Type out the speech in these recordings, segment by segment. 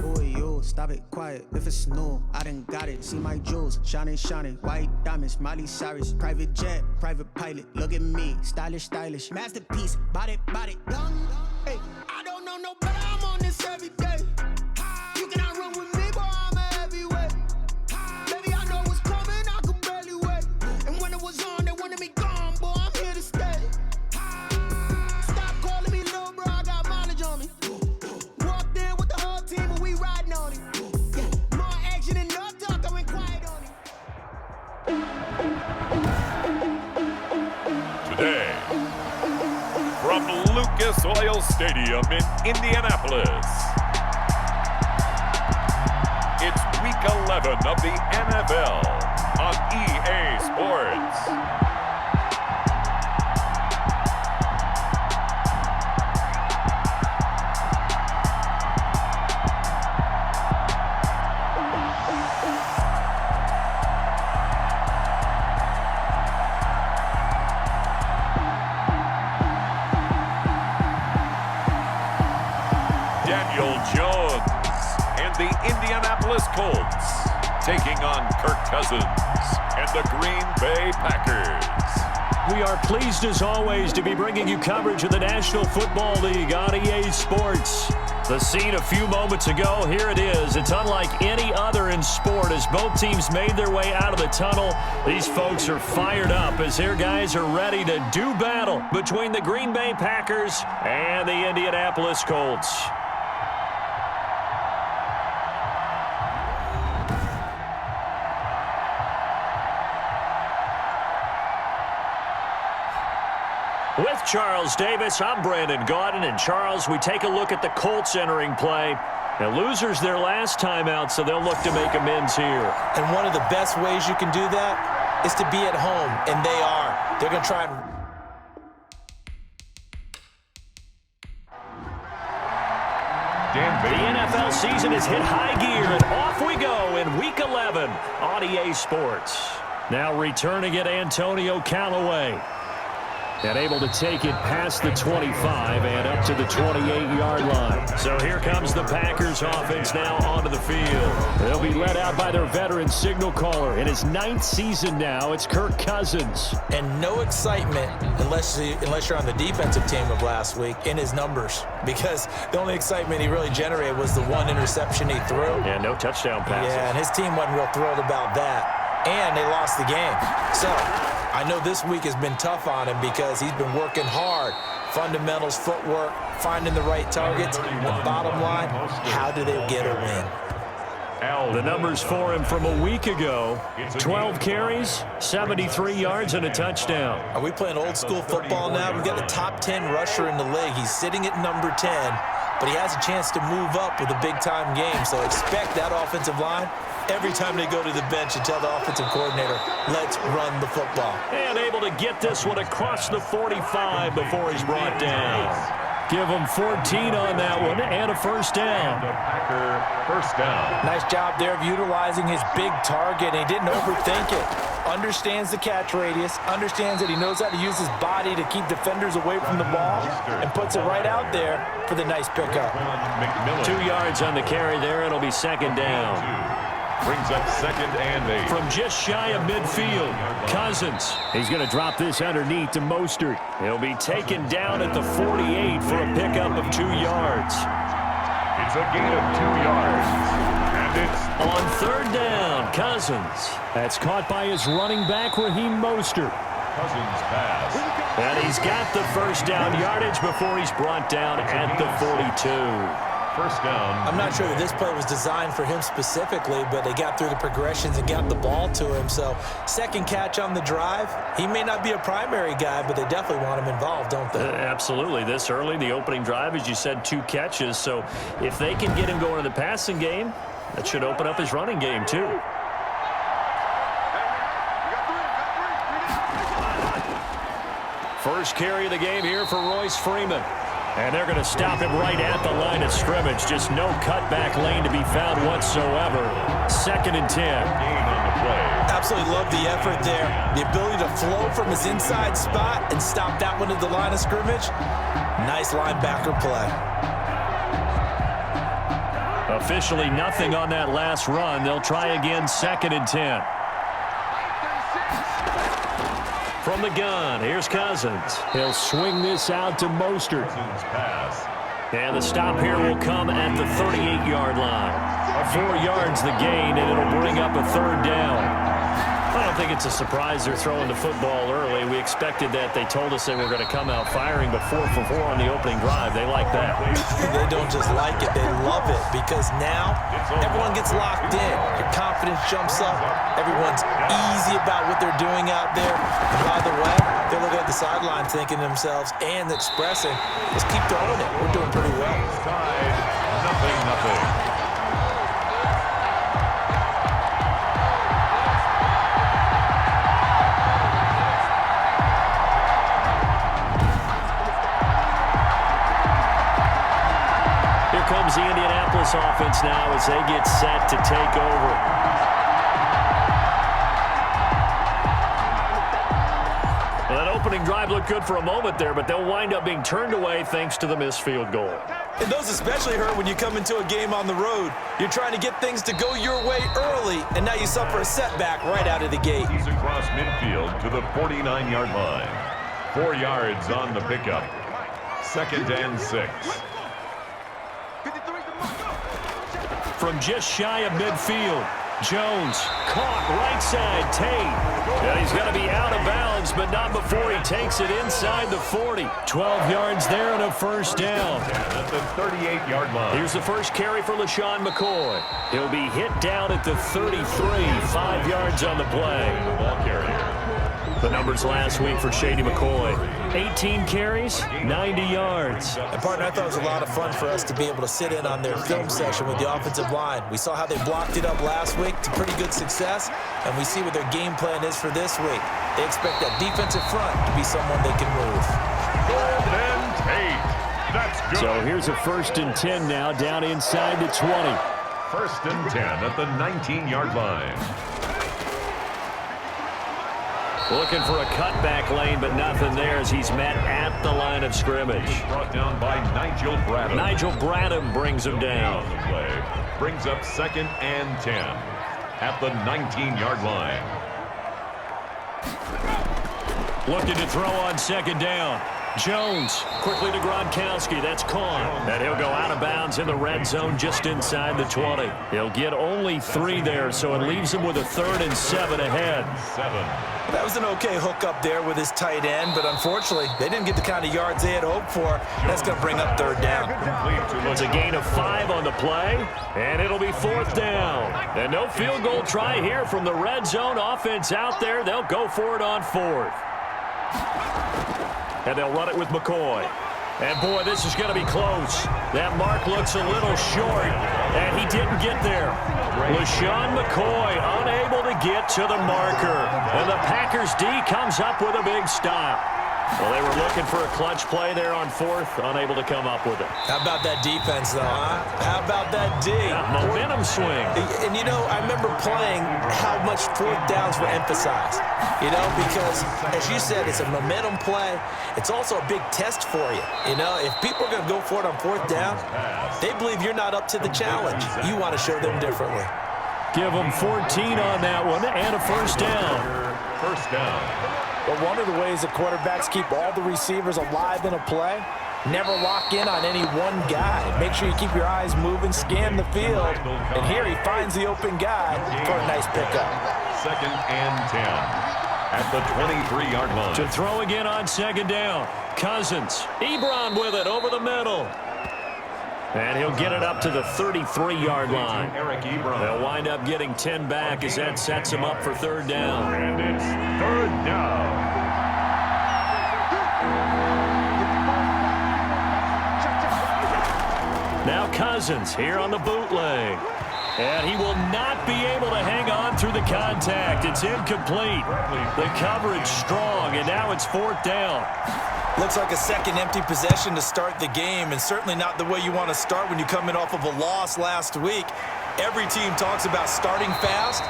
Who are you? Stop it, quiet. If it's new, I done got it. See my jewels, shining, shining. White diamonds, Miley Cyrus. Private jet, private pilot. Look at me, stylish, stylish. Masterpiece, body, body. Young, hey, I don't know no better. I'm on this every day. You cannot run with me, boy. I'm a heavyweight. Baby, I know what's coming. I could barely wait. And when it was on, they wanted me gone, boy. I'm here to stay. Stop calling me little bro. I got mileage on me. Walked in with the whole team, and we riding on it. Yeah, more action and no talk. I went quiet on it. Today, from Lucas Oil Stadium in Indianapolis, it's Week 11 of the NFL on EA Sports. Daniel Jones and the Indianapolis Colts taking on Kirk Cousins and the Green Bay Packers. We are pleased as always to be bringing you coverage of the National Football League on EA Sports. The scene a few moments ago, here it is. It's unlike any other in sport as both teams made their way out of the tunnel. These folks are fired up as their guys are ready to do battle between the Green Bay Packers and the Indianapolis Colts. With Charles Davis, I'm Brandon Gaudin. And Charles, we take a look at the Colts entering play. Now, losers their last time out, so they'll look to make amends here. And one of the best ways you can do that is to be at home, and they are. They're going to try and... The NFL season has hit high gear, and off we go in Week 11 on EA Sports. Now returning it, Antonio Callaway. And able to take it past the 25 and up to the 28-yard line. So here comes the Packers offense now onto the field. They'll be led out by their veteran signal caller. In his 9th season now, it's Kirk Cousins. And no excitement unless you're on the defensive team of last week in his numbers. Because the only excitement he really generated was the one interception he threw. Yeah, no touchdown passes. Yeah, and his team wasn't real thrilled about that. And they lost the game. So I know this week has been tough on him because he's been working hard. Fundamentals, footwork, finding the right targets. And bottom line, how do they get a win? The numbers for him from a week ago, 12 carries, 73 yards, and a touchdown. Are we playing old school football now? We've got the top 10 rusher in the league. He's sitting at number 10, but he has a chance to move up with a big-time game. So expect that offensive line every time they go to the bench and tell the offensive coordinator, let's run the football. And able to get this one across the 45 before he's brought down. Give him 14 on that one and a first down. First down. Nice job there of utilizing his big target. He didn't overthink it. Understands the catch radius. Understands that he knows how to use his body to keep defenders away from the ball. And puts it right out there for the nice pickup. 2 yards on the carry there. It'll be second down. Brings up 2nd and 8. From just shy of midfield, Cousins. He's going to drop this underneath to Mostert. He'll be taken down at the 48 for a pickup of 2 yards. It's a gain of 2 yards. And it's on third down, Cousins. That's caught by his running back, Raheem Mostert. Cousins pass. And he's got the first down yardage before he's brought down at the 42. First down. I'm not sure that this play was designed for him specifically, but they got through the progressions and got the ball to him. So second catch on the drive. He may not be a primary guy, but they definitely want him involved, don't they? Absolutely. This early, the opening drive, as you said, 2 catches. So if they can get him going in the passing game, that should open up his running game too. First carry of the game here for Royce Freeman. And they're going to stop him right at the line of scrimmage. Just no cutback lane to be found whatsoever. 2nd and 10. Gain on the play. Absolutely love the effort there. The ability to flow from his inside spot and stop that one at the line of scrimmage. Nice linebacker play. Officially nothing on that last run. They'll try again, 2nd and 10. From the gun, here's Cousins. He'll swing this out to Mostert. And the stop here will come at the 38-yard line. 4 yards the gain, and it'll bring up a 3rd down. I don't think it's a surprise they're throwing the football early. We expected that. They told us they were going to come out firing, but 4 for 4 on the opening drive. They like that. They don't just like it, they love it, because now everyone gets locked in. Your confidence jumps up. Everyone's easy about what they're doing out there. And by the way, they're looking at the sideline thinking to themselves and expressing, let's keep throwing it. We're doing pretty well. Nothing. Comes the Indianapolis offense now as they get set to take over. Well, that opening drive looked good for a moment there, but they'll wind up being turned away thanks to the missed field goal. And those especially hurt when you come into a game on the road. You're trying to get things to go your way early, and now you suffer a setback right out of the gate. He's across midfield to the 49-yard line. 4 yards on the pickup. 2nd and 6. From just shy of midfield, Jones caught right side, Tate. And he's going to be out of bounds, but not before he takes it inside the 40. 12 yards there and a 1st down. At the 38-yard line. Here's the first carry for LaShawn McCoy. He'll be hit down at the 33, 5 yards on the play. The ball carrier. The numbers last week for Shady McCoy. 18 carries, 90 yards. And, partner, I thought it was a lot of fun for us to be able to sit in on their film session with the offensive line. We saw how they blocked it up last week to pretty good success, and we see what their game plan is for this week. They expect that defensive front to be someone they can move. Golden Tate. That's good. So here's a 1st and 10 now, down inside the 20. 1st and 10 at the 19-yard line. Looking for a cutback lane, but nothing there as he's met at the line of scrimmage. Brought down by Nigel Bradham. Nigel Bradham brings him down. The play brings up 2nd and 10 at the 19-yard line. Looking to throw on 2nd down. Jones quickly to Gronkowski. That's caught. And he'll go out of bounds in the red zone just inside the 20. He'll get only 3 there, so it leaves him with a 3rd and 7 ahead. 7. That was an okay hook up there with his tight end, but unfortunately, they didn't get the kind of yards they had hoped for. That's going to bring up 3rd down. It's a gain of 5 on the play, and it'll be 4th down. And no field goal try here from the red zone offense out there. They'll go for it on 4th. And they'll run it with McCoy. And, boy, this is going to be close. That mark looks a little short, and he didn't get there. LaShawn McCoy unable to get to the marker. And the Packers D comes up with a big stop. Well, they were looking for a clutch play there on 4th, unable to come up with it. How about that defense, though, huh? How about that D? Yeah, momentum swing. And, you know, I remember playing how much 4th downs were emphasized, you know, because, as you said, it's a momentum play. It's also a big test for you. You know, if people are going to go for it on 4th down, they believe you're not up to the challenge. You want to show them differently. Give them 14 on that one and a 1st down. 1st down. But one of the ways that quarterbacks keep all the receivers alive in a play, never lock in on any one guy. Make sure you keep your eyes moving, scan the field, and here he finds the open guy for a nice pickup. 2nd and 10 at the 23-yard line. To throw again on 2nd down. Cousins. Ebron with it over the middle. And he'll get it up to the 33-yard line. They'll wind up getting 10 back as that sets him up for 3rd down. And it's 3rd down. Now Cousins here on the bootleg. And he will not be able to hang on through the contact. It's incomplete. The coverage strong, and now it's 4th down. Looks like a second empty possession to start the game, and certainly not the way you want to start when you come in off of a loss last week. Every team talks about starting fast.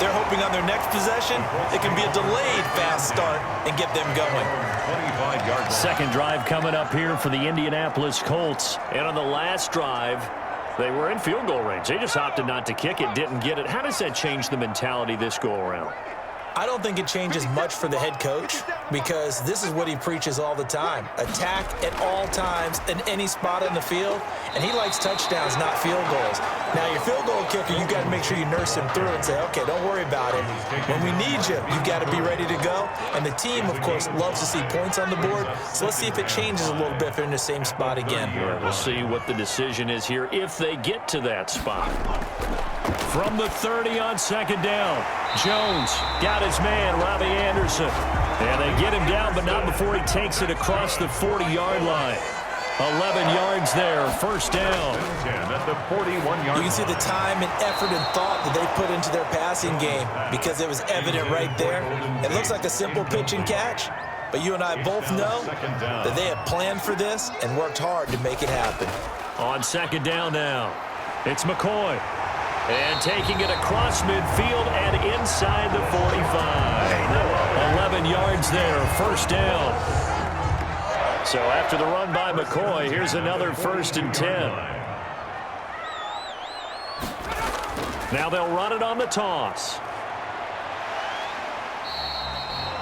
They're hoping on their next possession, it can be a delayed fast start and get them going. 25-yard line. Second drive coming up here for the Indianapolis Colts. And on the last drive, They were in field goal range. They just opted not to kick it, didn't get it. How does that change the mentality this go-around? I don't think it changes much for the head coach because this is what he preaches all the time. Attack at all times in any spot on the field, and he likes touchdowns, not field goals. Now, your field goal kicker, you got to make sure you nurse him through and say, okay, don't worry about it. When we need you, you got to be ready to go. And the team, of course, loves to see points on the board, so let's see if it changes a little bit if they're in the same spot again. We'll see what the decision is here if they get to that spot. From the 30 on second down, Jones got his man, Robbie Anderson. And they get him down, but not before he takes it across the 40-yard line. 11 yards there, first down. At the 41-yard You can see the time and effort and thought that they put into their passing game because it was evident right there. It looks like a simple pitch and catch, but you and I both know that they have planned for this and worked hard to make it happen. On second down now, it's McCoy. And taking it across midfield and inside the 45. 11 yards there, first down. So after the run by McCoy, here's another 1st and 10. Now they'll run it on the toss.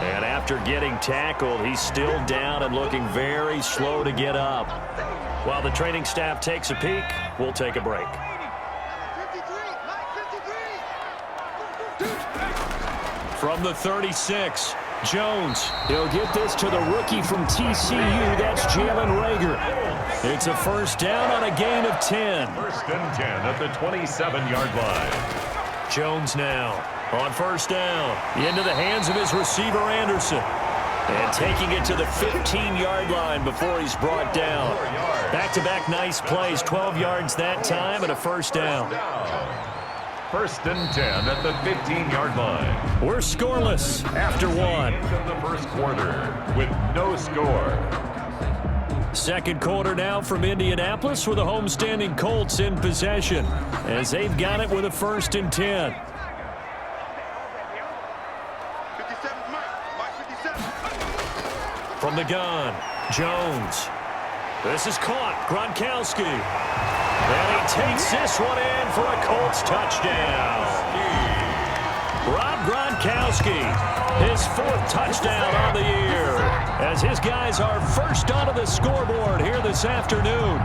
And after getting tackled, he's still down and looking very slow to get up. While the training staff takes a peek, we'll take a break. From the 36, Jones. He'll get this to the rookie from TCU. That's Jalen Reagor. It's a first down on a gain of 10. 1st and 10 at the 27-yard line. Jones now on first down. Into the hands of his receiver, Anderson. And taking it to the 15-yard line before he's brought down. Back-to-back nice plays. 12 yards that time and a first down. 1st and 10 at the 15-yard line. We're scoreless after one. End of the first quarter with no score. Second quarter now from Indianapolis with the homestanding Colts in possession as they've got it with a 1st and 10. From the gun, Jones. This is caught. Gronkowski. And he takes this one in for a Colts touchdown. Rob Gronkowski, his 4th touchdown on the year, as his guys are first onto the scoreboard here this afternoon.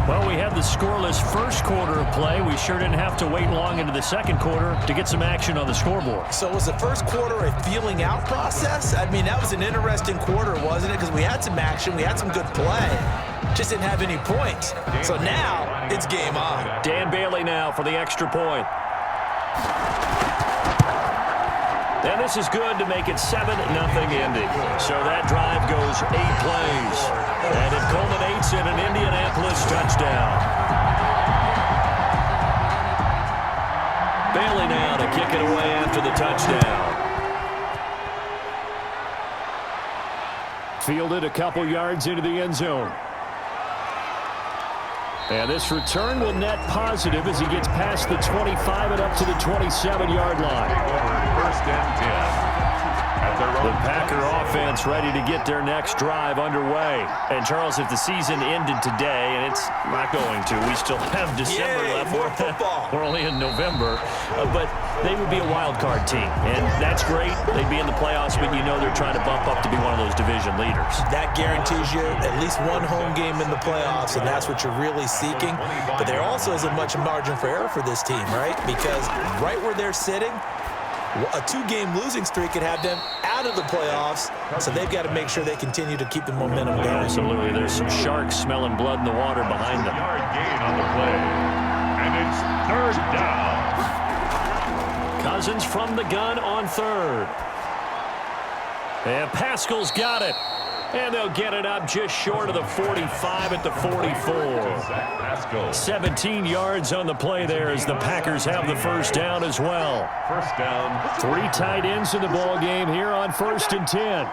Well, we had the scoreless first quarter of play. We sure didn't have to wait long into the second quarter to get some action on the scoreboard. So was the first quarter a feeling out process? I mean, that was an interesting quarter, wasn't it? Because we had some action, we had some good play. Just didn't have any points. So now it's game on. Dan Bailey now for the extra point. And this is good to make it 7-0 Indy. So that drive goes 8 plays. And it culminates in an Indianapolis touchdown. Bailey now to kick it away after the touchdown. Fielded a couple yards into the end zone. And this return will net positive as he gets past the 25 and up to the 27-yard line. 1st and 10. The Packer offense ready to get their next drive underway. And, Charles, if the season ended today, and it's not going to, we still have December left. More football. We're only in November. But they would be a wild card team. And that's great. They'd be in the playoffs, but you know they're trying to bump up to be one of those division leaders. That guarantees you at least one home game in the playoffs, and that's what you're really seeking. But there also isn't much margin for error for this team, right? Because right where they're sitting, a 2-game losing streak could have them out of the playoffs, so they've got to make sure they continue to keep the momentum going. Absolutely. There's some sharks smelling blood in the water behind them. Yard gain on the play. And it's 3rd down. Cousins from the gun on 3rd. And Pascal's got it. And they'll get it up just short of the 45 at the 44. 17 yards on the play there as the Packers have the first down as well. First down. 3 tight ends in the ball game here on 1st and 10.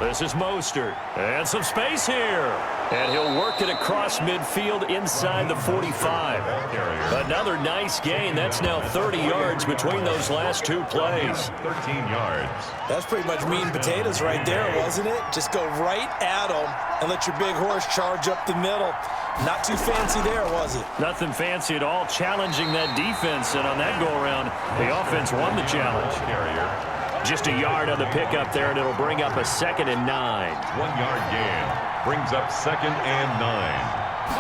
This is Mostert. And some space here. And he'll work it across midfield inside the 45. Another nice gain. That's now 30 yards between those last two plays. 13 yards. That's pretty much meat and potatoes right there, wasn't it? Just go right at them and let your big horse charge up the middle. Not too fancy there, was it? Nothing fancy at all, challenging that defense. And on that go-around, the offense won the challenge. Just a yard on the pickup there, and it'll bring up a 2nd and 9. 1 yard gain. Brings up 2nd and 9.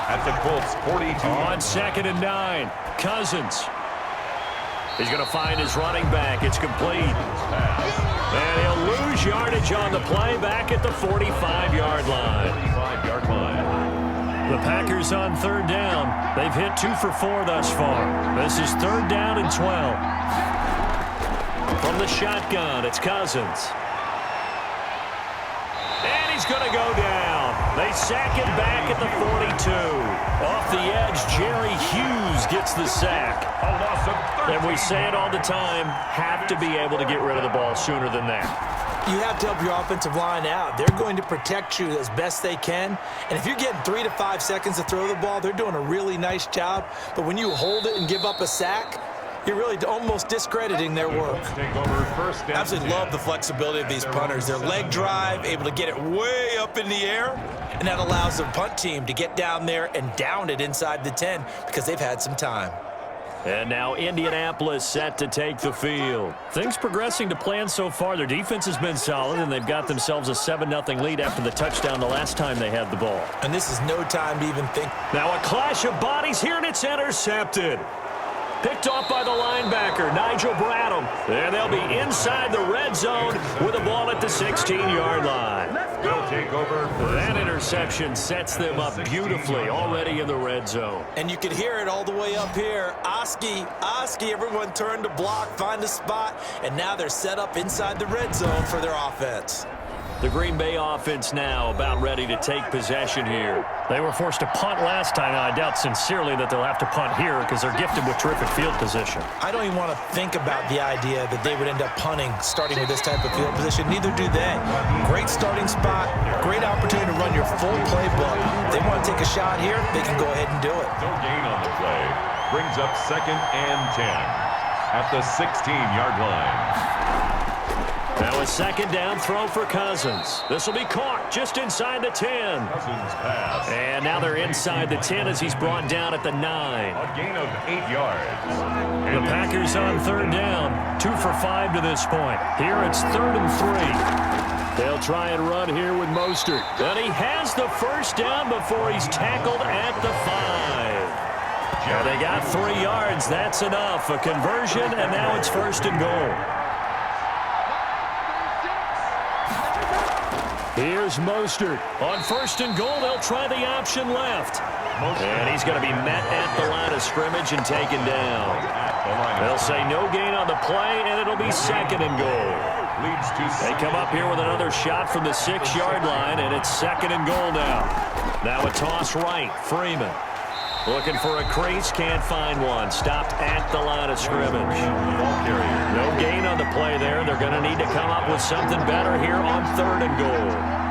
At the Colts 42. On 2nd and 9, Cousins. He's going to find his running back. It's complete. And he'll lose yardage on the play back at the 45-yard line. 45-yard line. The Packers on 3rd down. They've hit 2 for 4 thus far. This is 3rd down and 12. From the shotgun, it's Cousins. And he's going to go down. They sack it back at the 42. Off the edge, Jerry Hughes gets the sack. A loss of 13. And we say it all the time, have to be able to get rid of the ball sooner than that. You have to help your offensive line out. They're going to protect you as best they can. And if you're getting 3 to 5 seconds to throw the ball, they're doing a really nice job. But when you hold it and give up a sack, you're really almost discrediting their work. Absolutely love the flexibility of these punters. Their leg drive, able to get it way up in the air, and that allows the punt team to get down there and down it inside the 10 because they've had some time. And now Indianapolis set to take the field. Things progressing to plan so far. Their defense has been solid, and they've got themselves a 7-0 lead after the touchdown the last time they had the ball. And this is no time to even think. Now a clash of bodies here, and it's intercepted. Picked off by the linebacker, Nigel Bradham. And they'll be inside the red zone with the ball at the 16-yard line. They'll take over. That interception sets them up beautifully already in the red zone. And you can hear it all the way up here. Oski, everyone turned to block, find a spot, and now they're set up inside the red zone for their offense. The Green Bay offense now about ready to take possession here. They were forced to punt last time. I doubt sincerely that they'll have to punt here because they're gifted with terrific field position. I don't even want to think about the idea that they would end up punting starting with this type of field position. Neither do they. Great starting spot, great opportunity to run your full playbook. If they want to take a shot here, they can go ahead and do it. No gain on the play. Brings up 2nd and 10 at the 16-yard line. Now a 2nd down throw for Cousins. This will be caught just inside the 10. Cousins pass. And now they're inside the 10 as he's brought down at the 9. A gain of 8 yards. The Packers on 3rd down. 2 for 5 to this point. Here it's 3rd and 3. They'll try and run here with Mostert. And he has the first down before he's tackled at the 5. Now they got 3 yards. That's enough. A conversion, and now it's 1st and goal. Here's Mostert. On 1st and goal, they'll try the option left. And he's going to be met at the line of scrimmage and taken down. They'll say no gain on the play, and it'll be 2nd and goal. They come up here with another shot from the 6-yard line, and it's 2nd and goal now. Now a toss right, Freeman. Looking for a crease, can't find one. Stopped at the line of scrimmage. No gain on the play there. They're going to need to come up with something better here on 3rd and goal.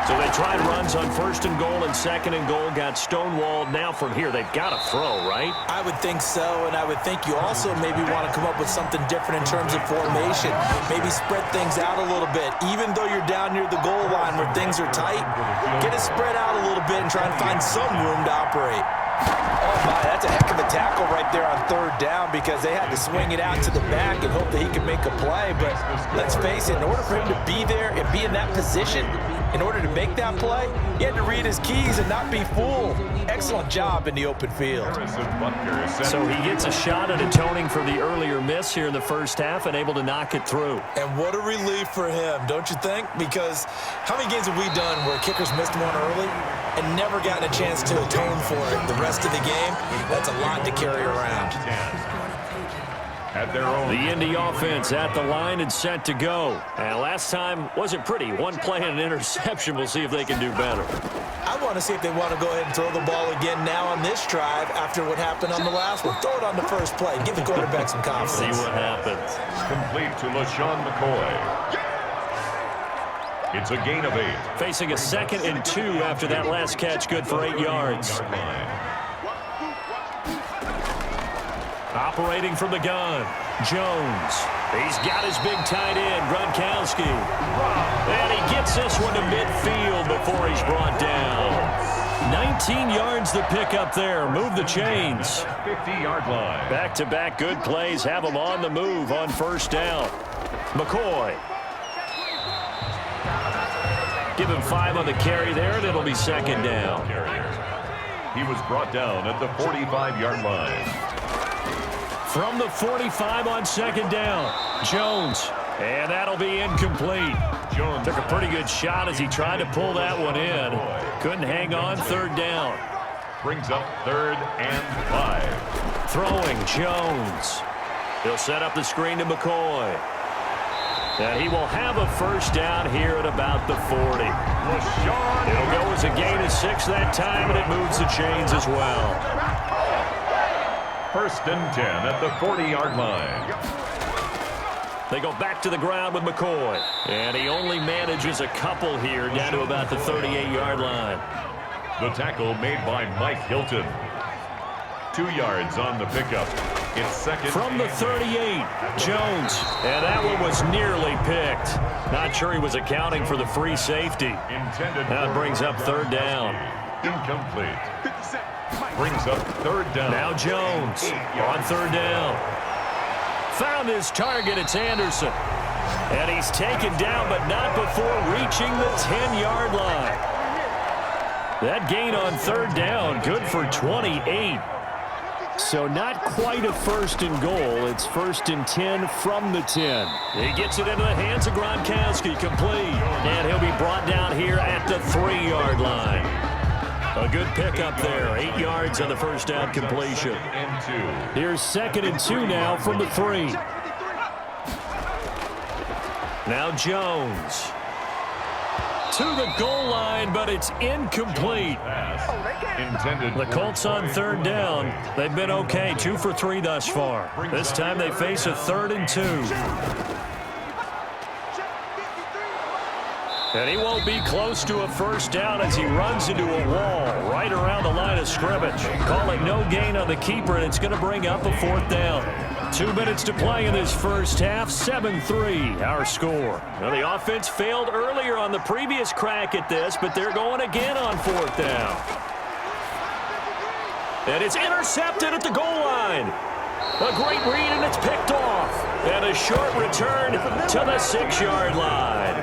So they tried runs on 1st and goal and 2nd and goal, got stonewalled. Now from here, they've got to throw, right? I would think so, and I would think you also maybe want to come up with something different in terms of formation. Maybe spread things out a little bit. Even though you're down near the goal line where things are tight, get it spread out a little bit and try and find some room to operate. Oh, my, that's a heck of a tackle right there on 3rd down because they had to swing it out to the back and hope that he could make a play. But let's face it, in order for him to be there and be in that position, in order to make that play, he had to read his keys and not be fooled. Excellent job in the open field. So he gets a shot at atoning for the earlier miss here in the first half and able to knock it through. And what a relief for him, don't you think? Because how many games have we done where kickers missed one early and never gotten a chance to atone for it the rest of the game? That's a lot to carry around. The Indy offense at the line and set to go. And last time wasn't pretty. One play and an interception. We'll see if they can do better. I want to see if they want to go ahead and throw the ball again now on this drive after what happened on the last one. Throw it on the first play. Give the quarterback some confidence. See what happens. Complete to LaShawn McCoy. It's a gain of 8. Facing a 2nd and 2 after that last catch, good for 8 yards. Operating from the gun, Jones. He's got his big tight end, Gronkowski. And he gets this one to midfield before he's brought down. 19 yards to pick up there. Move the chains. 50-yard line. Back-to-back good plays have him on the move on first down. McCoy. Give him 5 on the carry there, and it'll be 2nd down. He was brought down at the 45-yard line. From the 45 on 2nd down, Jones. And that'll be incomplete. Jones took a pretty good shot as he tried to pull that one in. Couldn't hang on, 3rd down. Brings up 3rd and 5. Throwing, Jones. He'll set up the screen to McCoy. And he will have a first down here at about the 40. It'll go as a gain of 6 that time, and it moves the chains as well. 1st and 10 at the 40-yard line. They go back to the ground with McCoy. And he only manages a couple here down to about the 38-yard line. The tackle made by Mike Hilton. 2 yards on the pickup. It's 2nd. From the 38, Jones. And that one was nearly picked. Not sure he was accounting for the free safety. Now it brings up 3rd down. Incomplete. Brings up 3rd down. Now Jones on 3rd down. Found his target. It's Anderson. And he's taken down, but not before reaching the 10-yard line. That gain on 3rd down, good for 28. So not quite a 1st and goal. It's 1st and 10 from the 10. He gets it into the hands of Gronkowski, complete. And he'll be brought down here at the 3-yard line. A good pickup there. 8 yards on the first down completion. Here's 2nd and 2 now from the 3. Now Jones. To the goal line, but it's incomplete. The Colts on 3rd down. They've been okay, 2 for 3 thus far. This time they face a 3rd and 2. And he won't be close to a first down as he runs into a wall right around the line of scrimmage. Call it no gain on the keeper, and it's going to bring up a 4th down. 2 minutes to play in this first half, 7-3 our score. Now the offense failed earlier on the previous crack at this, but they're going again on 4th down. And it's intercepted at the goal line. A great read, and it's picked off. And a short return to the 6-yard line.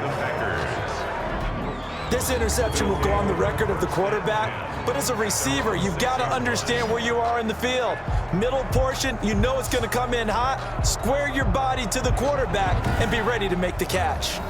This interception will go on the record of the quarterback, but as a receiver, you've got to understand where you are in the field. Middle portion, you know it's going to come in hot. Square your body to the quarterback and be ready to make the catch.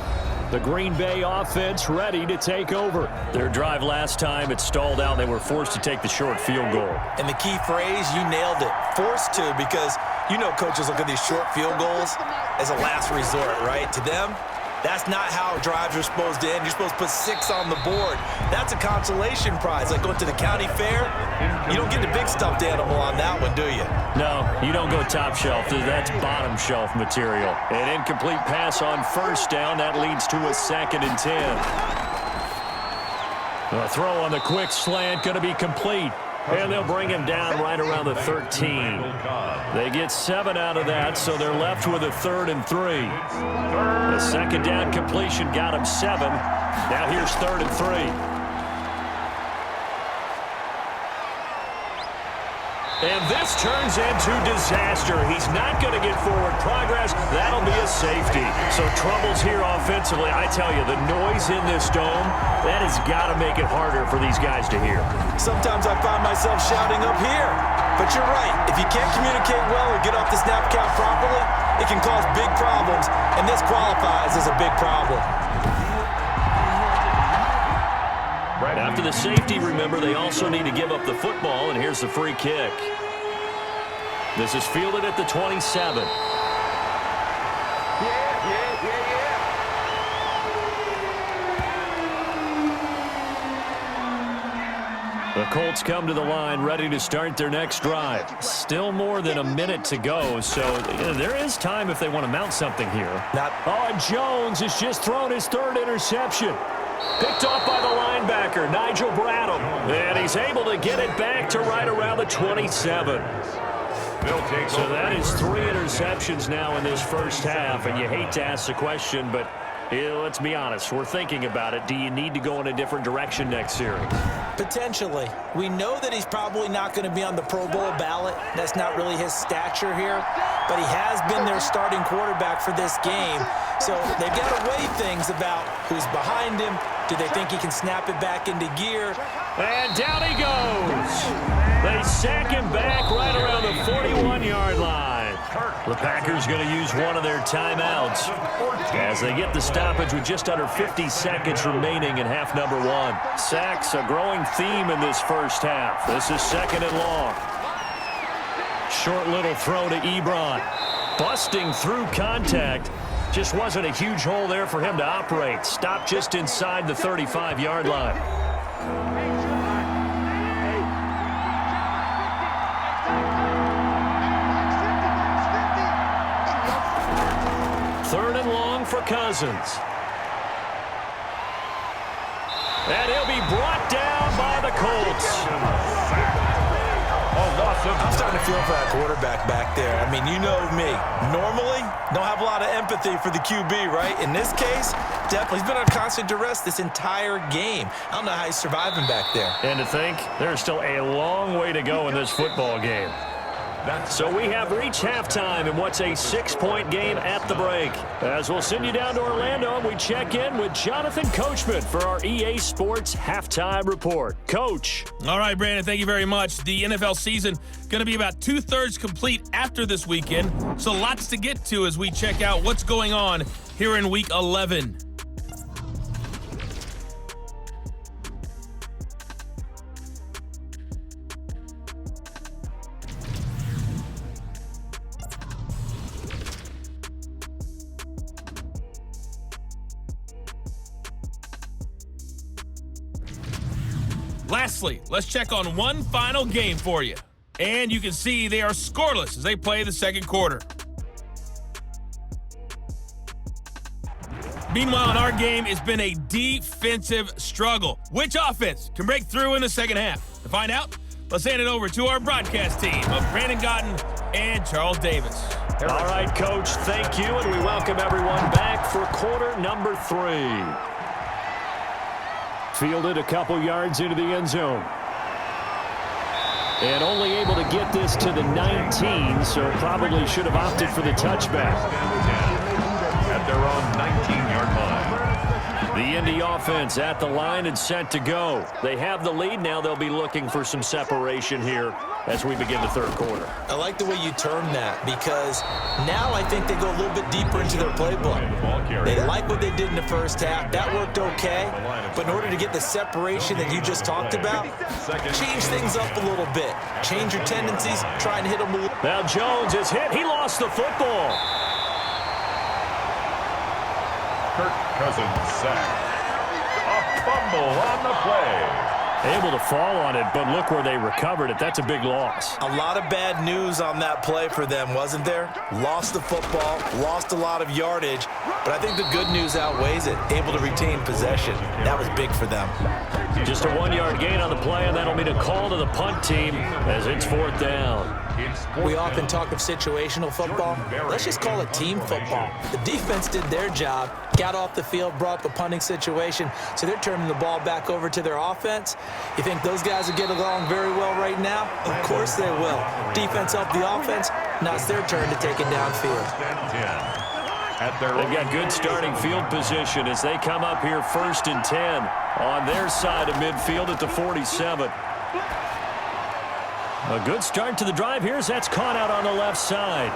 The Green Bay offense ready to take over. Their drive last time, it stalled out. They were forced to take the short field goal. And the key phrase, you nailed it. Forced to, because you know coaches look at these short field goals as a last resort, right? To them, that's not how drives are supposed to end. You're supposed to put 6 on the board. That's a consolation prize, like going to the county fair. You don't get the big stuffed animal on that one, do you? No, you don't go top shelf. That's bottom shelf material. An incomplete pass on first down. That leads to a 2nd and 10. A throw on the quick slant going to be complete. And they'll bring him down right around the 13. They get 7 out of that, so they're left with a 3rd and 3. The 2nd down completion got him 7. Now here's 3rd and 3. And this turns into disaster. He's not going to get forward progress. That'll be a safety. So troubles here offensively. I tell you, the noise in this dome, that has got to make it harder for these guys to hear. Sometimes I find myself shouting up here. But you're right. If you can't communicate well or get off the snap count properly, it can cause big problems. And this qualifies as a big problem. After the safety, remember, they also need to give up the football, and here's the free kick. This is fielded at the 27. The Colts come to the line ready to start their next drive. Still more than a minute to go, so there is time if they want to mount something here. Jones has just thrown his third interception. Picked off by the linebacker, Nigel Bradham. And he's able to get it back to right around the 27. So that is 3 interceptions now in this first half, and you hate to ask the question, but let's be honest, we're thinking about it. Do you need to go in a different direction next series? Potentially. We know that he's probably not going to be on the Pro Bowl ballot. That's not really his stature here, but he has been their starting quarterback for this game. So they've got to weigh things about who's behind him. Do they think he can snap it back into gear? And down he goes. They sack him back right around the 41-yard line. The Packers going to use one of their timeouts as they get the stoppage with just under 50 seconds remaining in half number 1. Sacks a growing theme in this first half. This is second and long. Short little throw to Ebron. Busting through contact. Just wasn't a huge hole there for him to operate. Stopped just inside the 35-yard line. Third and long for Cousins. And he'll be brought down by the Colts. I'm starting to feel for that quarterback back there. I mean, you know me. Normally, don't have a lot of empathy for the QB, right? In this case, definitely. He's been under constant duress this entire game. I don't know how he's surviving back there. And to think, there's still a long way to go in this football game. So we have reached halftime in what's a 6-point game at the break. As we'll send you down to Orlando, and we check in with Jonathan Coachman for our EA Sports Halftime Report. Coach. All right, Brandon, thank you very much. The NFL season going to be about 2/3 complete after this weekend, so lots to get to as we check out what's going on here in Week 11. Lastly, let's check on one final game for you. And you can see they are scoreless as they play the second quarter. Meanwhile, in our game, it's been a defensive struggle. Which offense can break through in the second half? To find out, let's hand it over to our broadcast team of Brandon Gotten and Charles Davis. All right, Coach, thank you, and we welcome everyone back for quarter number 3. Fielded a couple yards into the end zone. And only able to get this to the 19, so probably should have opted for the touchback. At their own 19-yard line. The Indy offense at the line and set to go. They have the lead. Now they'll be looking for some separation here as we begin the third quarter. I like the way you term that because now I think they go a little bit deeper into their playbook. They like what they did in the first half. That worked okay. But in order to get the separation that you just talked about, change things up a little bit. Change your tendencies. Try and hit them a little. Now Jones is hit. He lost the football. Kirk Cousins sacked. A fumble on the play. Able to fall on it, but look where they recovered it. That's a big loss. A lot of bad news on that play for them, wasn't there? Lost the football, lost a lot of yardage, but I think the good news outweighs it. Able to retain possession. That was big for them. Just a 1-yard gain on the play, and that'll mean a call to the punt team as it's 4th down. We often talk of situational football. Let's just call it team football. The defense did their job, got off the field, brought the punting situation, so they're turning the ball back over to their offense. You think those guys will get along very well right now? Of course they will. Defense helped the offense. Now it's their turn to take it downfield. They've got good starting field position as they come up here 1st and 10 on their side of midfield at the 47. A good start to the drive here as that's caught out on the left side.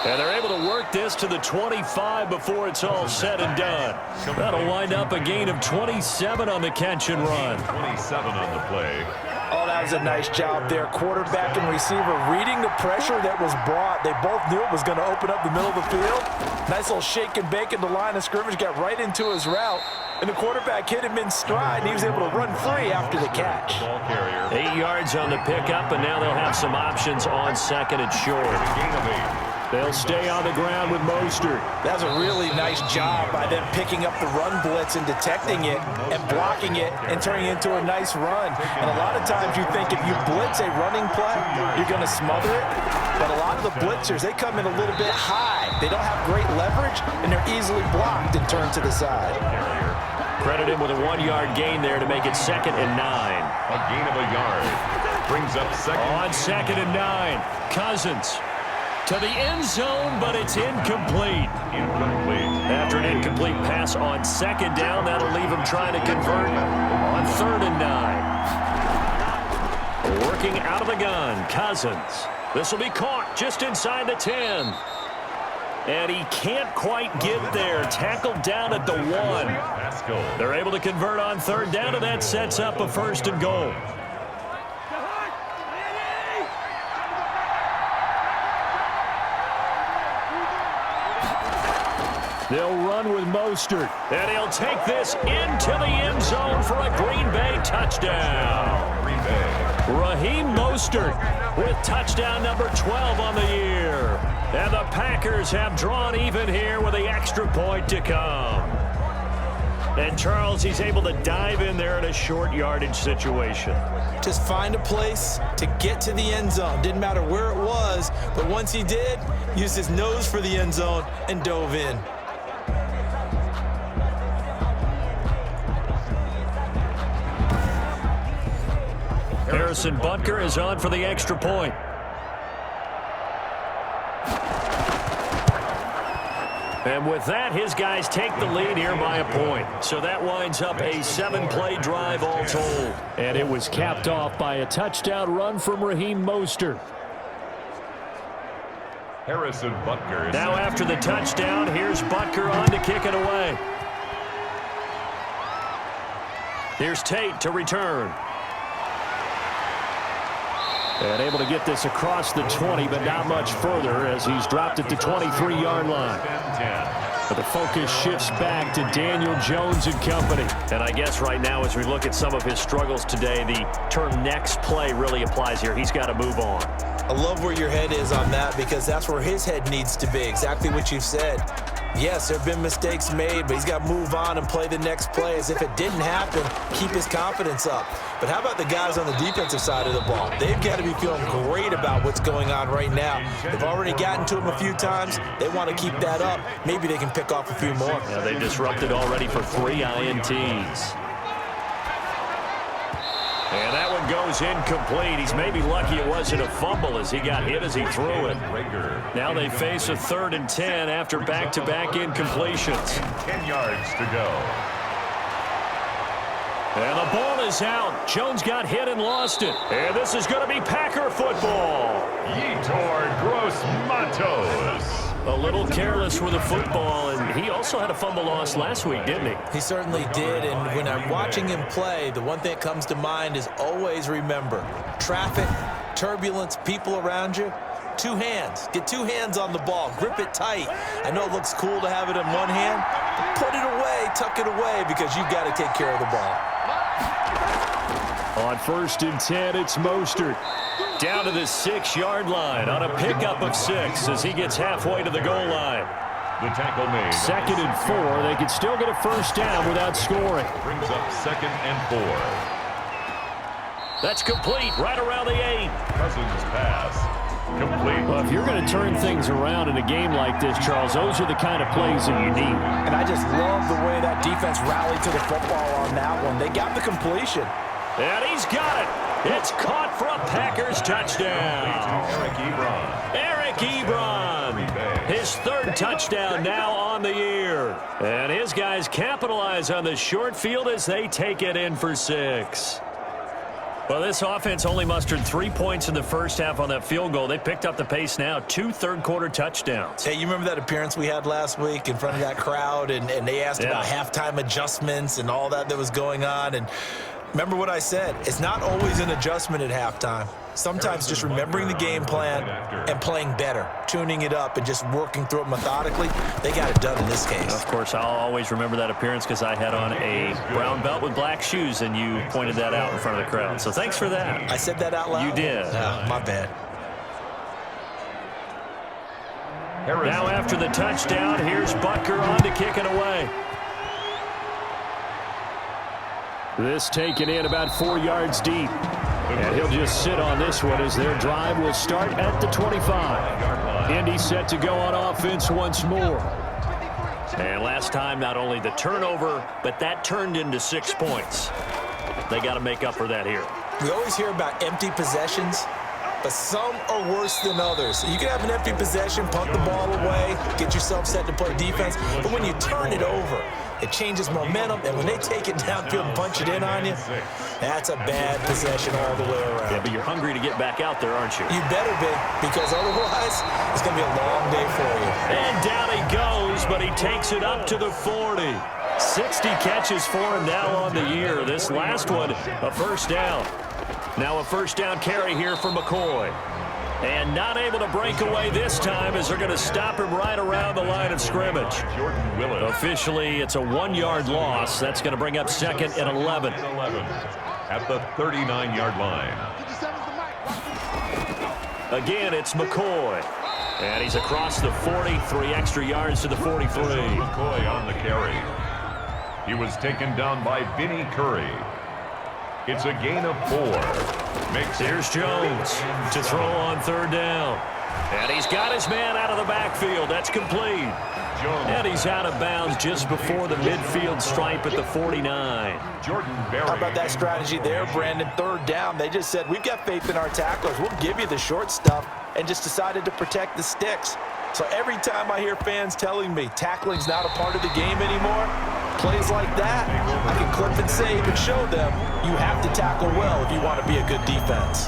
And they're able to work this to the 25 before it's all said and done. That'll wind up a gain of 27 on the catch and run. 27 on the play. Oh, that was a nice job there. Quarterback and receiver reading the pressure that was brought. They both knew it was going to open up the middle of the field. Nice little shake and bake in the line of scrimmage. Got right into his route. and the quarterback hit him in stride, and he was able to run free after the catch. 8 yards on the pickup, and now they'll have some options on second and short. They'll stay on the ground with Mostert. That's a really nice job by them picking up the run blitz and detecting it and blocking it and turning it into a nice run. And a lot of times you think if you blitz a running play, you're going to smother it. But a lot of the blitzers, they come in a little bit high. They don't have great leverage, and they're easily blocked and turned to the side. Credit him with a 1-yard gain there to make it 2nd and 9. A gain of a yard. Brings up second. On 2nd and 9, Cousins to the end zone, but it's incomplete. After an incomplete pass on 2nd down, that'll leave him trying to convert on 3rd and 9. Working out of the gun, Cousins. This will be caught just inside the 10. And he can't quite get there. Tackled down at the 1. They're able to convert on 3rd down, and that sets up a 1st and goal. They'll run with Mostert, and he'll take this into the end zone for a Green Bay touchdown. Raheem Mostert with touchdown number 12 on the year. And the Packers have drawn even here with the extra point to come. And Charles, he's able to dive in there in a short yardage situation. Just find a place to get to the end zone. Didn't matter where it was, but once he did, used his nose for the end zone and dove in. Harrison Butker is on for the extra point. And with that, his guys take the lead here by a point. So that winds up a 7-play drive all told. And it was capped off by a touchdown run from Raheem Mostert. Harrison Butker. Now after the touchdown, here's Butker on to kick it away. Here's Tate to return. And able to get this across the 20, but not much further as he's dropped at the 23-yard line. But the focus shifts back to Daniel Jones and company. And I guess right now as we look at some of his struggles today, the term next play really applies here. He's got to move on. I love where your head is on that because that's where his head needs to be, exactly what you've said. Yes, there have been mistakes made, but he's got to move on and play the next play as if it didn't happen, keep his confidence up. But how about the guys on the defensive side of the ball? They've got to be feeling great about what's going on right now. They've already gotten to him a few times. They want to keep that up. Maybe they can pick off a few more. Yeah, they disrupted already for 3 INTs. And that one goes incomplete. He's maybe lucky it wasn't a fumble as he got hit as he threw it. Now they face a 3rd and 10 after back-to-back incompletions. 10 yards to go. And the ball is out. Jones got hit and lost it. And this is going to be Packer football. Yetur Gross-Matos. A little careless with the football, and he also had a fumble loss last week, didn't he? He certainly did, and when I'm watching him play, the one thing that comes to mind is always remember, traffic, turbulence, people around you, 2 hands. Get 2 hands on the ball. Grip it tight. I know it looks cool to have it in one hand, but put it away, tuck it away, because you've got to take care of the ball. On 1st and 10, it's Mostert. Down to the 6-yard line on a pickup of 6 as he gets halfway to the goal line. The tackle made. 2nd and 4. They could still get a 1st down without scoring. Brings up 2nd and 4. That's complete right around the 8. Cousins pass. Complete. Well, if you're going to turn things around in a game like this, Charles, those are the kind of plays that you need. And I just love the way that defense rallied to the football on that one. They got the completion. And he's got it. It's caught for a Packers touchdown. Eric Ebron. His 3rd touchdown now on the year. And his guys capitalize on the short field as they take it in for 6. Well, this offense only mustered 3 points in the first half on that field goal. They picked up the pace now. 2 third-quarter touchdowns. Hey, you remember that appearance we had last week in front of that crowd, and they asked about halftime adjustments and all that was going on, and Remember what I said. It's not always an adjustment at halftime. Sometimes just remembering the game plan and playing better, tuning it up and just working through it methodically. They got it done in this case. Of course, I'll always remember that appearance because I had on a brown belt with black shoes, and you pointed that out in front of the crowd. So thanks for that. I said that out loud? You did. My bad. Now after the touchdown, here's Butker on to kick it away. This taken in about 4 yards deep. And he'll just sit on this one as their drive will start at the 25. Indy set to go on offense once more. And last time, not only the turnover, but that turned into 6 points. They got to make up for that here. We always hear about empty possessions, but some are worse than others. You can have an empty possession, punt the ball away, get yourself set to play defense, but when you turn it over, it changes momentum, and when they take it downfield and punch it in on you, that's a bad possession all the way around. Yeah, but you're hungry to get back out there, aren't you? You better be, because otherwise, it's going to be a long day for you. And down he goes, but he takes it up to the 40. 60 catches for him now on the year. This last one, a first down. Now a first down carry here for McCoy. And not able to break away this time as they're going to stop him right around the line of scrimmage. Officially, it's a 1-yard loss. That's going to bring up second and 11. At the 39-yard line. Again, it's McCoy. And he's across the 40, 3 extra yards to the 43. McCoy on the carry. He was taken down by Vinnie Curry. It's a gain of 4. Here's Jones to throw on third down. And he's got his man out of the backfield. That's complete. And he's out of bounds just before the midfield stripe at the 49. How about that strategy there, Brandon? Third down. They just said, we've got faith in our tacklers. We'll give you the short stuff, and just decided to protect the sticks. So every time I hear fans telling me tackling's not a part of the game anymore, plays like that, I can clip and save and show them you have to tackle well if you want to be a good defense.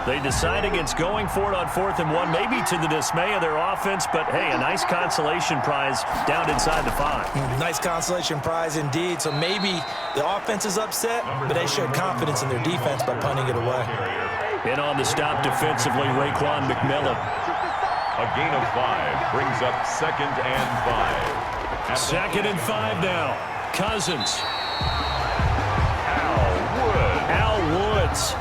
They decide against going for it on 4th and 1, maybe to the dismay of their offense, but hey, a nice consolation prize down inside the 5. Nice consolation prize indeed. So maybe the offense is upset, but they showed confidence in their defense by punting it away. In on the stop defensively, Raekwon McMillan. A gain of 5 brings up second and 5. Second and 5 now. Cousins. Al Woods.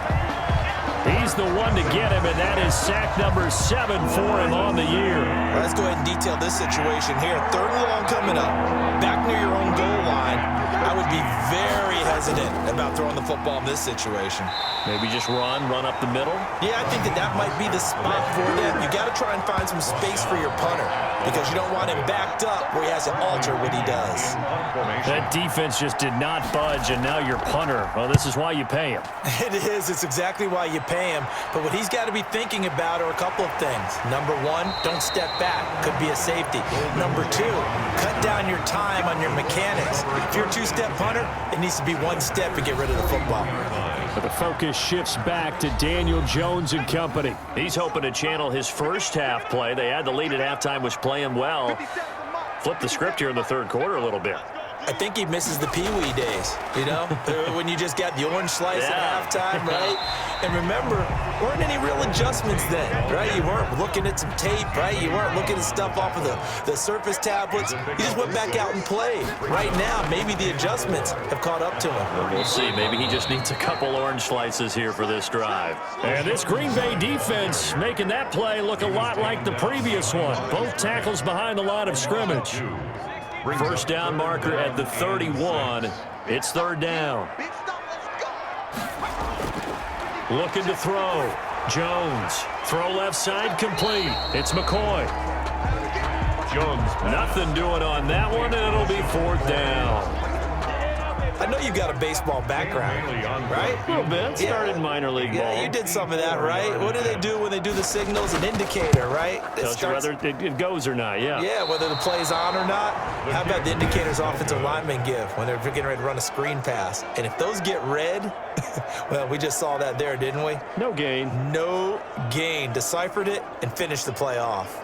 He's the one to get him, and that is sack number 7 for him on the year. Let's go ahead and detail this situation here. Third and long coming up. Back near your own goal line. I would be very hesitant about throwing the football in this situation. Maybe just run up the middle? Yeah, I think that might be the spot for them. You got to try and find some space for your punter because you don't want him backed up where he has to alter what he does. That defense just did not budge, and now your punter. Well, this is why you pay him. It is. It's exactly why you pay him. But what he's got to be thinking about are a couple of things. Number 1, don't step back. Could be a safety. Number 2, cut down your time on your mechanics. If you're a 2-step punter, it needs to be 1 step to get rid of the football. But the focus shifts back to Daniel Jones and company. He's hoping to channel his first half play. They had the lead at halftime, was playing well. Flip the script here in the third quarter a little bit. I think he misses the Pee-wee days, you know, when you just got the orange slice at halftime, right? And remember, weren't any real adjustments then, right? You weren't looking at some tape, right? You weren't looking at stuff off of the Surface tablets. You just went back out and played. Right now, maybe the adjustments have caught up to him. We'll see. Maybe he just needs a couple orange slices here for this drive. And this Green Bay defense making that play look a lot like the previous one. Both tackles behind the line of scrimmage. First down marker at the 31. It's third down. Looking to throw. Jones. Throw left side complete. It's McCoy. Jones. Nothing doing on that one, and it'll be fourth down. I know you've got a baseball background, right? A little bit. Started minor league ball. Yeah, you did some of that, right? What do they do when they do the signals? An indicator, right? Tells you whether it goes or not, yeah. Yeah, whether the play's on or not. How about the indicators offensive linemen give when they're getting ready to run a screen pass? And if those get red, well, we just saw that there, didn't we? No gain. No gain. Deciphered it and finished the play off.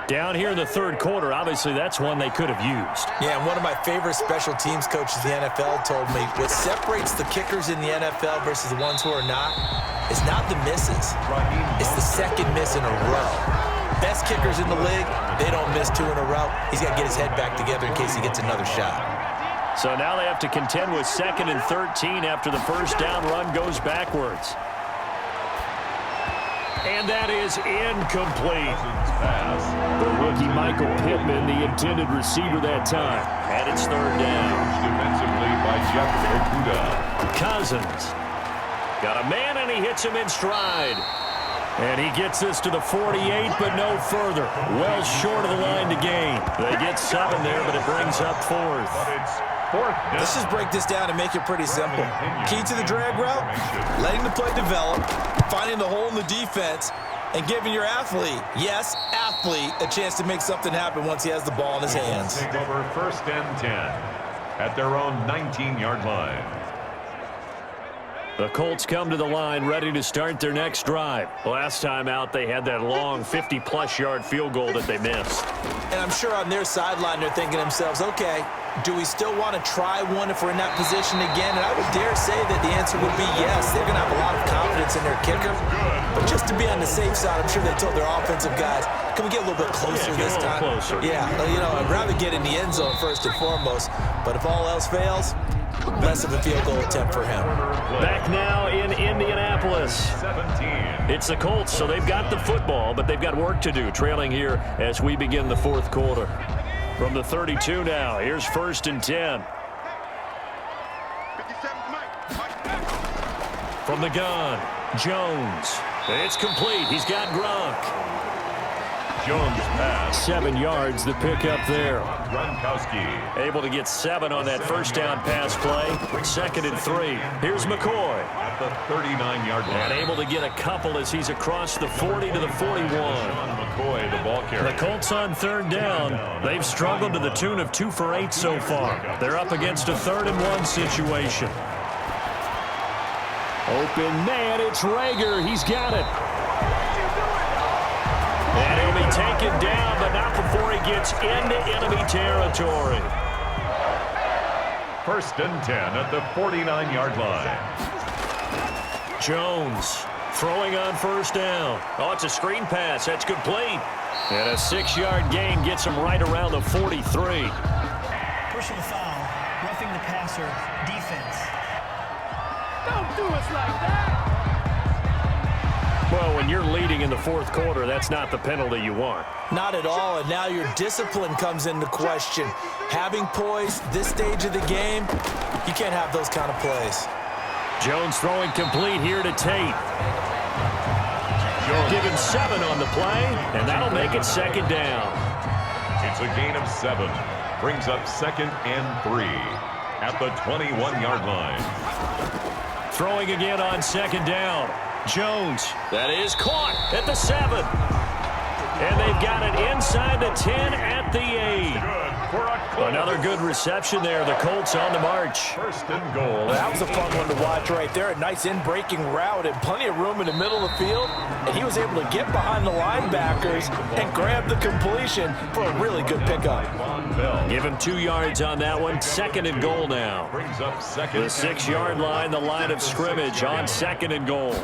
Down here in the third quarter, obviously that's one they could have used. Yeah, and one of my favorite special teams coaches in the NFL told me what separates the kickers in the NFL versus the ones who are not is not the misses. It's the second miss in a row. Best kickers in the league, they don't miss 2 in a row. He's got to get his head back together in case he gets another shot. So now they have to contend with 2nd and 13 after the first down run goes backwards. And that is incomplete. The rookie Michael Pittman, the intended receiver that time. And it's 3rd down. Defensively by Jeff Okuda. Cousins. Got a man, and he hits him in stride. And he gets this to the 48, but no further. Well short of the line to gain. They get 7 there, but it brings up 4th. Let's just break this down and make it pretty simple. Key to the drag route, letting the play develop, finding the hole in the defense, and giving your athlete, yes, athlete, a chance to make something happen once he has the ball in his hands. Take over 1st and 10 at their own 19-yard line. The Colts come to the line ready to start their next drive. Last time out, they had that long 50-plus yard field goal that they missed. And I'm sure on their sideline they're thinking to themselves, okay, do we still want to try one if we're in that position again? And I would dare say that the answer would be yes. They're going to have a lot of confidence in their kicker. But just to be on the safe side, I'm sure they told their offensive guys, can we get a little bit closer this time? Closer. Yeah, you know, I'd rather get in the end zone first and foremost. But if all else fails, less of a field goal attempt for him. Back now in Indianapolis. 17. It's the Colts, so they've got the football, but they've got work to do, trailing here as we begin the 4th quarter. From the 32 now, here's 1st and 10. From the gun, Jones. It's complete. He's got Gronk. Jones pass. 7 yards, the pickup there. Gronkowski. Able to get 7 on that first down pass play. 2nd and 3. Here's McCoy. At the 39-yard line. And able to get a couple as he's across the 40 to the 41. Sean McCoy, the ball carrier. The Colts on 3rd down. They've struggled to the tune of 2 for 8 so far. They're up against a 3rd and 1 situation. Open man, it's Rager. He's got it. And he'll be taken down, but not before he gets into enemy territory. 1st and 10 at the 49-yard line. Jones throwing on 1st down. Oh, it's a screen pass. That's complete. And a 6-yard gain gets him right around the 43. Personal foul, roughing the passer, defense. Don't do us like that! Well, when you're leading in the 4th quarter, that's not the penalty you want. Not at all, and now your discipline comes into question. Having poise this stage of the game, you can't have those kind of plays. Jones throwing complete here to Tate. Given 7 on the play, and that'll make it 2nd down. It's a gain of 7. Brings up 2nd and 3 at the 21-yard line. Throwing again on 2nd down. Jones, that is caught at the 7. And they've got it inside the 10 at the 8. Another good reception there. The Colts on the march. 1st and goal. That was a fun one to watch right there. A nice in-breaking route and plenty of room in the middle of the field. And he was able to get behind the linebackers and grab the completion for a really good pickup. Give him 2 yards on that one. 2nd and goal now. Brings up 2nd. The 6-yard line, the line of scrimmage on 2nd and goal.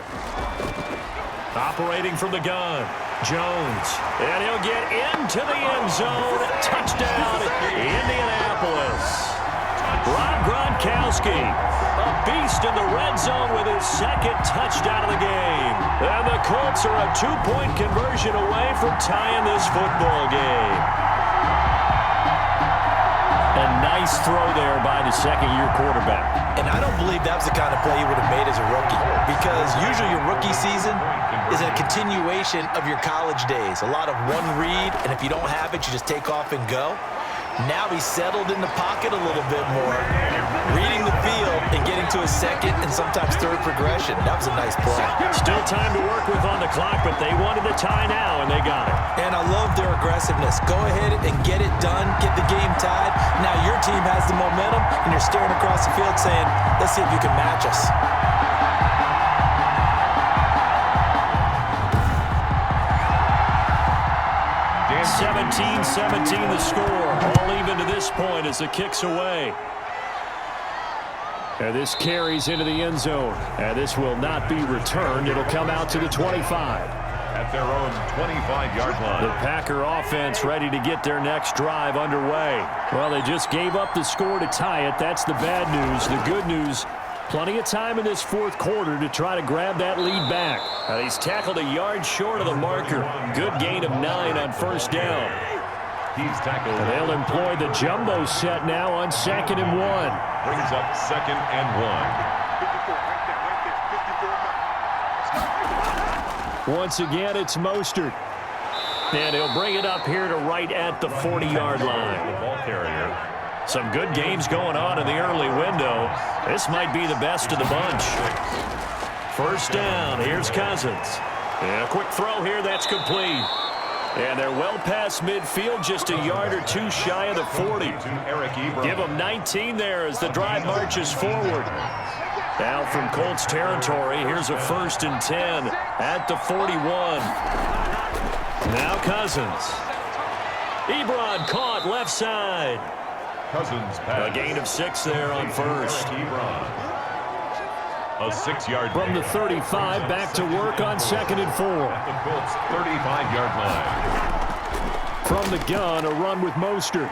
Operating from the gun, Jones. And he'll get into the end zone. Touchdown, Indianapolis. Rob Gronkowski, a beast in the red zone with his 2nd touchdown of the game. And the Colts are a 2-point conversion away from tying this football game. A nice throw there by the 2nd-year quarterback. And I don't believe that was the kind of play he would have made as a rookie, because usually your rookie season is a continuation of your college days. A lot of one read, and if you don't have it, you just take off and go. Now he's settled in the pocket a little bit more, reading the field and getting to his 2nd and sometimes 3rd progression. That was a nice play. Still time to work with on the clock, but they wanted the tie now, and they got it. And I love their aggressiveness. Go ahead and get it done, get the game tied. Now your team has the momentum, and you're staring across the field saying, let's see if you can match us. 17-17 the score. All even to this point as the kick's away. And this carries into the end zone. And this will not be returned. It'll come out to the 25. At their own 25-yard line. The Packer offense ready to get their next drive underway. Well, they just gave up the score to tie it. That's the bad news. The good news, plenty of time in this fourth quarter to try to grab that lead back. He's tackled a yard short of the marker. Good gain of 9 on first down. He's tackled. And they'll employ the jumbo set now on 2nd and 1. Brings up 2nd and 1. Once again, it's Mostert. And he'll bring it up here to right at the 40-yard line. Ball carrier. Some good games going on in the early window. This might be the best of the bunch. First down, here's Cousins. And a quick throw here, that's complete. And they're well past midfield, just a yard or two shy of the 40. Give them 19 there as the drive marches forward. Now from Colts territory, here's a 1st and 10 at the 41. Now Cousins. Ebron caught left side. Cousins pass. A gain of 6 there on first. A 6-yard from the 35 back to work on 2nd and 4. At the Colts 35-yard line. From the gun, a run with Mostert.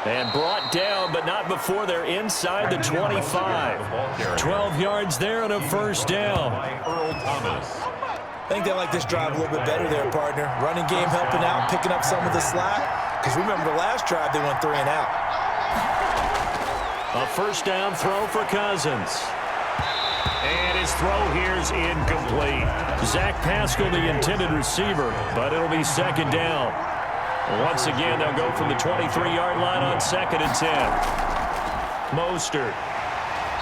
And brought down, but not before they're inside the 25. 12 yards there and a first down. I think they like this drive a little bit better there, partner. Running game helping out, picking up some of the slack. Because remember the last drive, they went 3 and out. A first down throw for Cousins. And his throw here's incomplete. Zach Pascal, the intended receiver, but it'll be 2nd down. Once again, they'll go from the 23-yard line on 2nd and 10. Mostert.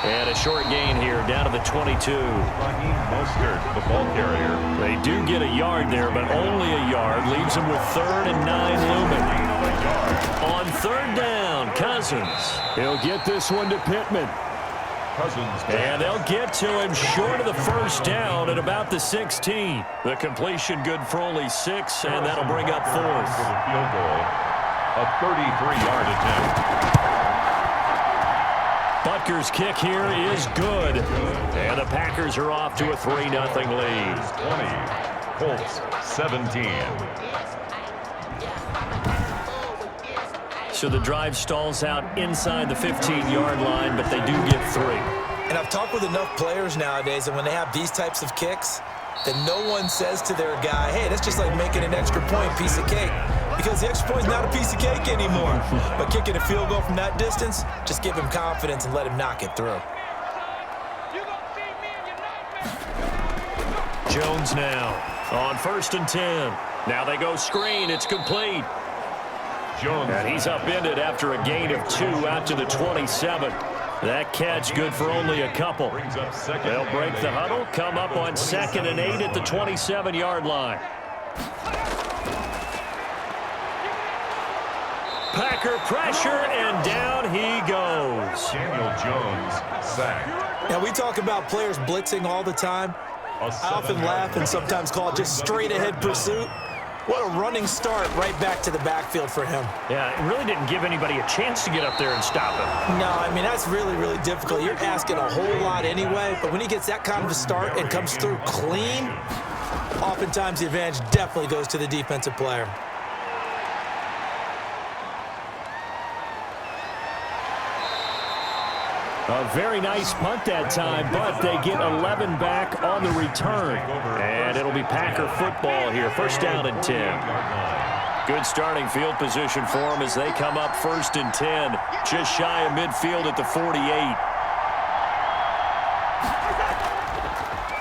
And a short gain here down to the 22. Mostert, the ball carrier. They do get a yard there, but only a yard. Leaves them with 3rd and 9 looming. On 3rd down, Cousins. He'll get this one to Pittman. Cousins. And they'll get to him short of the first down at about the 16. The completion good for only 6, and that'll bring up 4th. For the field goal, a 33-yard attempt. Butker's kick here is good. And the Packers are off to a 3-0 lead. 20, Colts 17. So the drive stalls out inside the 15-yard line, but they do get 3. And I've talked with enough players nowadays that when they have these types of kicks, that no one says to their guy, hey, that's just like making an extra point piece of cake. Because the extra point is not a piece of cake anymore. But kicking a field goal from that distance, just give him confidence and let him knock it through. Jones now on 1st and 10. Now they go screen. It's complete. Jones. And he's upended after a gain of 2 out to the 27. That catch good for only a couple. They'll break the huddle, come up on 2nd and 8 at the 27-yard line. Packer pressure, and down he goes. Daniel Jones sacked. Now, we talk about players blitzing all the time. I often laugh and sometimes call it just straight-ahead pursuit. What a running start right back to the backfield for him. Yeah, it really didn't give anybody a chance to get up there and stop him. No, I mean, that's really, really difficult. You're asking a whole lot anyway, but when he gets that kind of a start and comes through clean, oftentimes the advantage definitely goes to the defensive player. A very nice punt that time, but they get 11 back on the return. And it'll be Packer football here. First down and 10. Good starting field position for them as they come up 1st and 10. Just shy of midfield at the 48.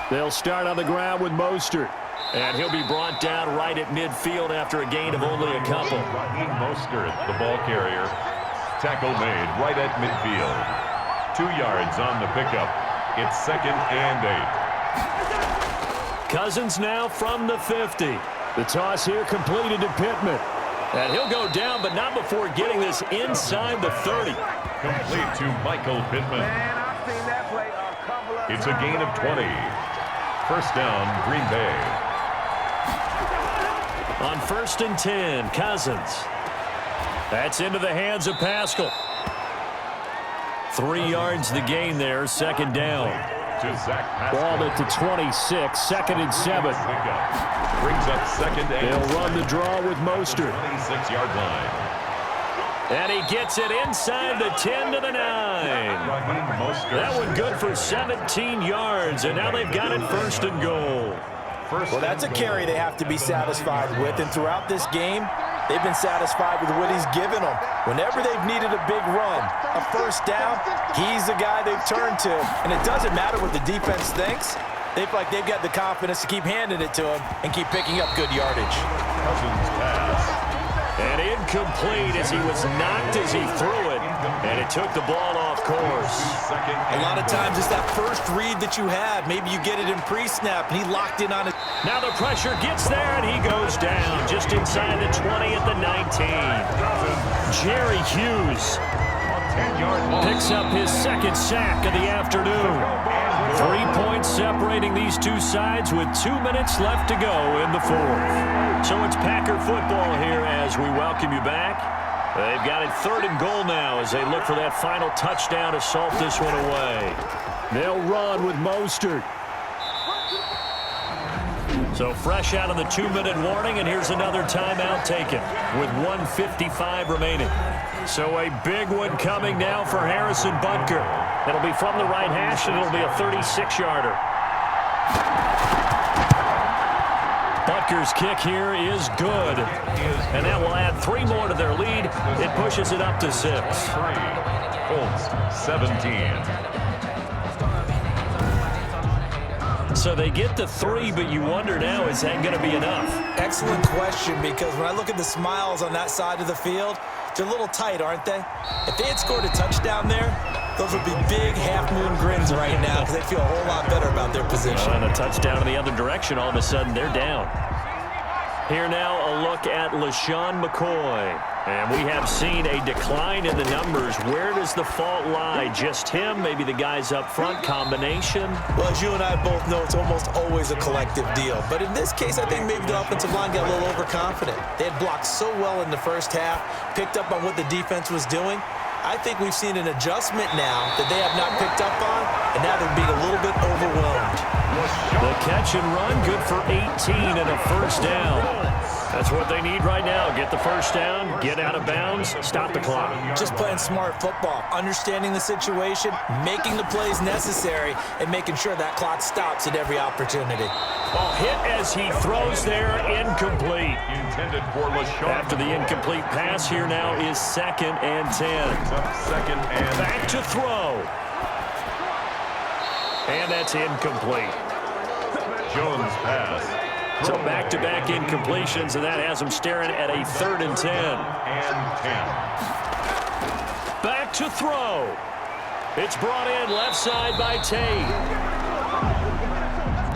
They'll start on the ground with Mostert. And he'll be brought down right at midfield after a gain of only a couple. Mostert, the ball carrier. Tackle made right at midfield. 2 yards on the pickup. It's 2nd and 8. Cousins now from the 50. The toss here completed to Pittman. And he'll go down, but not before getting this inside the 30. Complete to Michael Pittman. It's a gain of 20. First down, Green Bay. On 1st and 10, Cousins. That's into the hands of Pascal. 3 yards the gain there, 2nd down. Ball at the 26, 2nd and 7. Brings up 2nd and They'll run the draw with Mostert. 26-yard line. And he gets it inside the 10 to the 9. That one good for 17 yards, and now they've got it 1st and goal. Well, that's a carry they have to be satisfied with, and throughout this game, they've been satisfied with what he's given them. Whenever they've needed a big run, a 1st down, he's the guy they've turned to. And it doesn't matter what the defense thinks. They feel like they've got the confidence to keep handing it to him and keep picking up good yardage. Cousins pass. And incomplete as he was knocked as he threw it, and it took the ball off course. A lot of times it's that first read that you have. Maybe you get it in pre-snap, and he locked in on it. Now the pressure gets there, and he goes down just inside the 20 at the 19. Jerry Hughes picks up his 2nd sack of the afternoon. 3 points separating these two sides with 2 minutes left to go in the 4th. So it's Packer football here as we welcome you back. They've got it 3rd and goal now as they look for that final touchdown to salt this one away. They'll run with Mostert. So fresh out of the 2-minute warning, and here's another timeout taken with 1:55 remaining. So a big one coming now for Harrison Butker. It'll be from the right hash, and it'll be a 36-yarder. Butker's kick here is good, and that will add 3 more to their lead. It pushes it up to 6. Colts 17. So they get the 3, but you wonder now, is that going to be enough? Excellent question, because when I look at the smiles on that side of the field, they're a little tight, aren't they? If they had scored a touchdown there, those would be big half-moon grins right now because they feel a whole lot better about their position. And a touchdown in the other direction, all of a sudden they're down. Here now a look at LaShawn McCoy. And we have seen a decline in the numbers. Where does the fault lie? Just him? Maybe the guys up front? Combination? Well, as you and I both know, it's almost always a collective deal. But in this case, I think maybe the offensive line got a little overconfident. They had blocked so well in the first half, picked up on what the defense was doing. I think we've seen an adjustment now that they have not picked up on, and now they're being a little bit overwhelmed. The catch and run, good for 18 and a 1st down. That's what they need right now. Get the 1st down, get out of bounds, stop the clock. Just playing smart football, understanding the situation, making the plays necessary, and making sure that clock stops at every opportunity. Ball hit as he throws there, incomplete. Intended for LaShawn. After the incomplete pass, here now is 2nd and 10. 2nd and Back to throw. And that's incomplete. Jones pass. So back-to-back incompletions, and that has them staring at a 3rd and 10. And 10. Back to throw. It's brought in left side by Tate.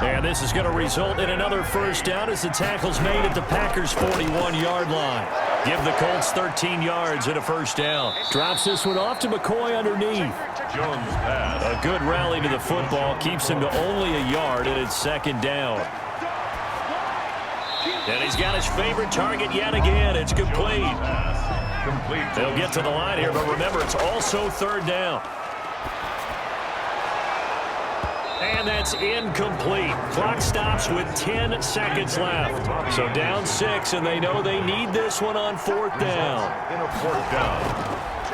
And this is going to result in another 1st down as the tackle's made at the Packers' 41-yard line. Give the Colts 13 yards and a 1st down. Drops this one off to McCoy underneath. Jones pass. A good rally to the football keeps him to only a yard, and it's 2nd down. And he's got his favorite target yet again. It's complete. Complete. They'll get to the line here, but remember, it's also 3rd down. And that's incomplete. Clock stops with 10 seconds left. So down 6, and they know they need this one on 4th down. In a 4th down.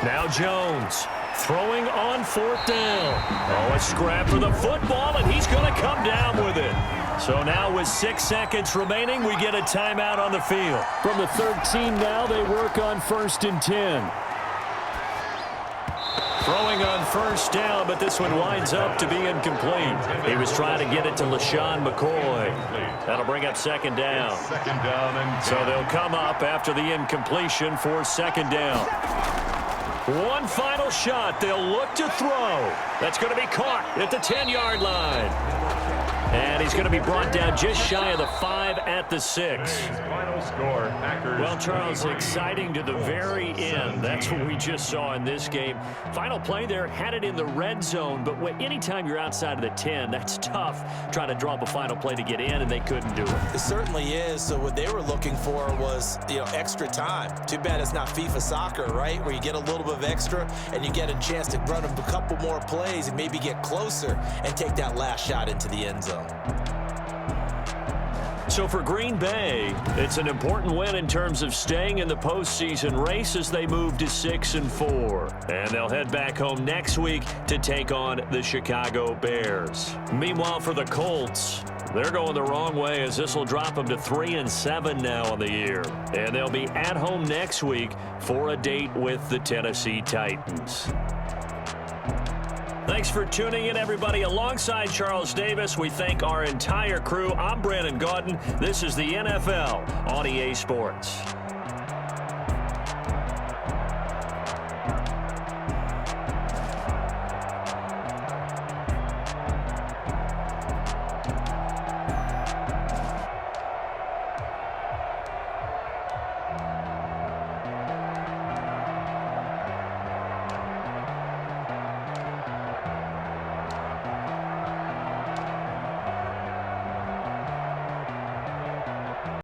Now Jones throwing on 4th down. Oh, a scrap for the football, and he's going to come down with it. So now with 6 seconds remaining, we get a timeout on the field. From the 13 now, they work on 1st and 10. Throwing on 1st down, but this one winds up to be incomplete. He was trying to get it to LaShawn McCoy. That'll bring up 2nd down. 2nd down and 10. So they'll come up after the incompletion for 2nd down. One final shot. They'll look to throw. That's going to be caught at the 10-yard line. And he's going to be brought down just shy of the 5 at the 6. Final score, Packers. Well, Charles, exciting to the very end. That's what we just saw in this game. Final play there, had it in the red zone, but anytime you're outside of the 10, that's tough trying to draw up a final play to get in, and they couldn't do it. It certainly is. So what they were looking for was, extra time. Too bad it's not FIFA soccer, right, where you get a little bit of extra and you get a chance to run a couple more plays and maybe get closer and take that last shot into the end zone. So for Green Bay, it's an important win in terms of staying in the postseason race as they move to 6-4. And they'll head back home next week to take on the Chicago Bears. Meanwhile, for the Colts, they're going the wrong way as this will drop them to 3-7 now on the year. And they'll be at home next week for a date with the Tennessee Titans. Thanks for tuning in, everybody. Alongside Charles Davis, we thank our entire crew. I'm Brandon Gaudin. This is the NFL on EA Sports.